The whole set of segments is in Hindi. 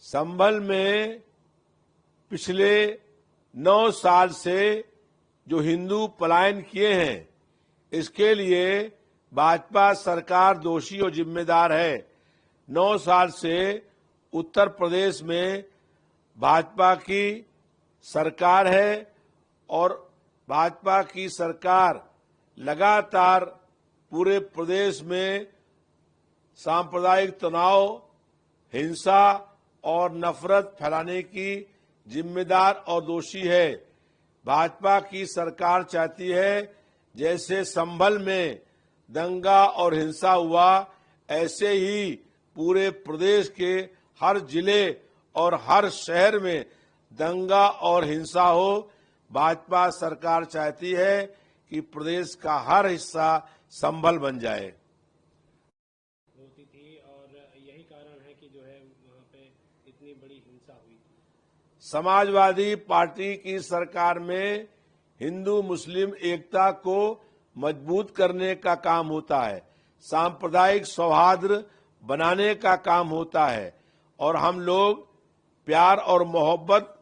संभल में पिछले 9 साल से जो हिंदू पलायन किए हैं, इसके लिए भाजपा सरकार दोषी और जिम्मेदार है। 9 साल से उत्तर प्रदेश में भाजपा की सरकार है और भाजपा की सरकार लगातार पूरे प्रदेश में सांप्रदायिक तनाव, हिंसा और नफरत फैलाने की जिम्मेदार और दोषी है। भाजपा की सरकार चाहती है जैसे संभल में दंगा और हिंसा हुआ, ऐसे ही पूरे प्रदेश के हर जिले और हर शहर में दंगा और हिंसा हो। भाजपा सरकार चाहती है कि प्रदेश का हर हिस्सा संभल बन जाए। होती थी और यही कारण है कि जो है वहाँ पे इतनी बड़ी हिंसा हुई। समाजवादी पार्टी की सरकार में हिंदू मुस्लिम एकता को मजबूत करने का काम होता है, सांप्रदायिक सौहार्द बनाने का काम होता है और हम लोग प्यार और मोहब्बत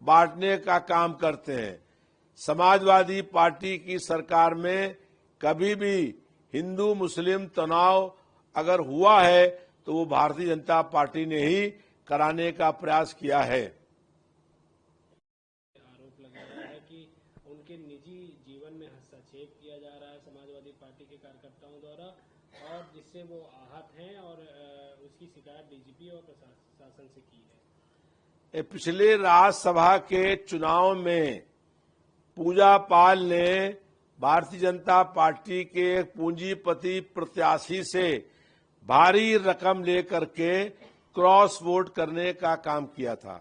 बांटने का काम करते हैं। समाजवादी पार्टी की सरकार में कभी भी हिंदू मुस्लिम तनाव अगर हुआ है तो वो भारतीय जनता पार्टी ने ही कराने का प्रयास किया है। आरोप लगा रहा है कि उनके निजी जीवन में हस्तक्षेप किया जा रहा है समाजवादी पार्टी के कार्यकर्ताओं द्वारा, और जिससे वो आहत हैं और उसकी शिकायत डीजीपी और प्रशासन से की है। पिछले राज्यसभा के चुनाव में पूजा पाल ने भारतीय जनता पार्टी के एक पूंजीपति प्रत्याशी से भारी रकम लेकर के क्रॉस वोट करने का काम किया था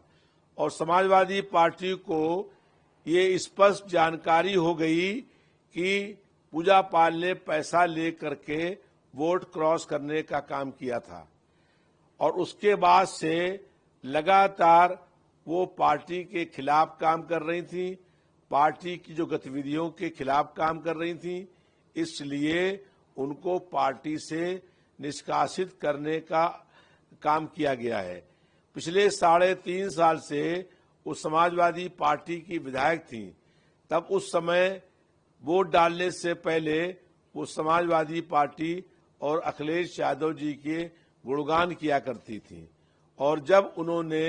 और समाजवादी पार्टी को ये स्पष्ट जानकारी हो गई कि पूजा पाल ने पैसा लेकर के वोट क्रॉस करने का काम किया था और उसके बाद से लगातार वो पार्टी के खिलाफ काम कर रही थी, पार्टी की जो गतिविधियों के खिलाफ काम कर रही थी, इसलिए उनको पार्टी से निष्कासित करने का काम किया गया है। पिछले 3.5 साल से वो समाजवादी पार्टी की विधायक थी, तब उस समय वोट डालने से पहले वो समाजवादी पार्टी और अखिलेश यादव जी के गुणगान किया करती थी और जब उन्होंने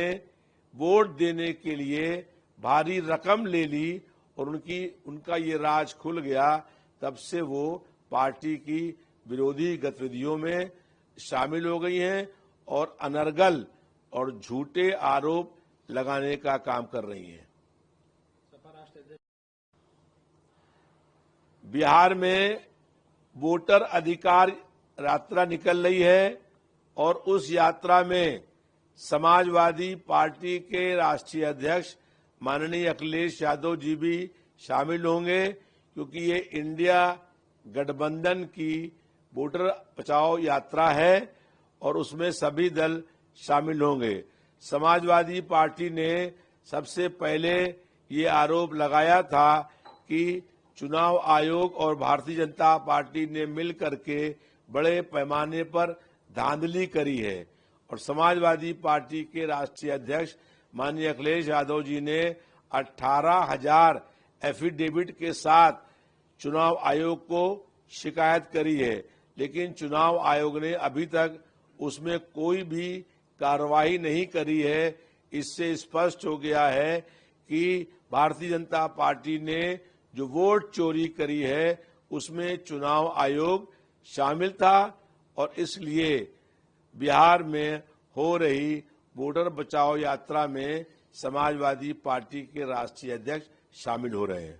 वोट देने के लिए भारी रकम ले ली और उनका ये राज खुल गया, तब से वो पार्टी की विरोधी गतिविधियों में शामिल हो गई हैं और अनर्गल और झूठे आरोप लगाने का काम कर रही हैं। बिहार में वोटर अधिकार यात्रा निकल रही है और उस यात्रा में समाजवादी पार्टी के राष्ट्रीय अध्यक्ष माननीय अखिलेश यादव जी भी शामिल होंगे, क्योंकि ये इंडिया गठबंधन की वोटर बचाओ यात्रा है और उसमें सभी दल शामिल होंगे। समाजवादी पार्टी ने सबसे पहले ये आरोप लगाया था कि चुनाव आयोग और भारतीय जनता पार्टी ने मिल करके बड़े पैमाने पर धांधली करी है और समाजवादी पार्टी के राष्ट्रीय अध्यक्ष माननीय अखिलेश यादव जी ने 18,000 एफिडेविट के साथ चुनाव आयोग को शिकायत करी है, लेकिन चुनाव आयोग ने अभी तक उसमें कोई भी कार्रवाई नहीं करी है। इससे स्पष्ट हो गया है कि भारतीय जनता पार्टी ने जो वोट चोरी करी है उसमें चुनाव आयोग शामिल था और इसलिए बिहार में हो रही वोटर बचाओ यात्रा में समाजवादी पार्टी के राष्ट्रीय अध्यक्ष शामिल हो रहे हैं।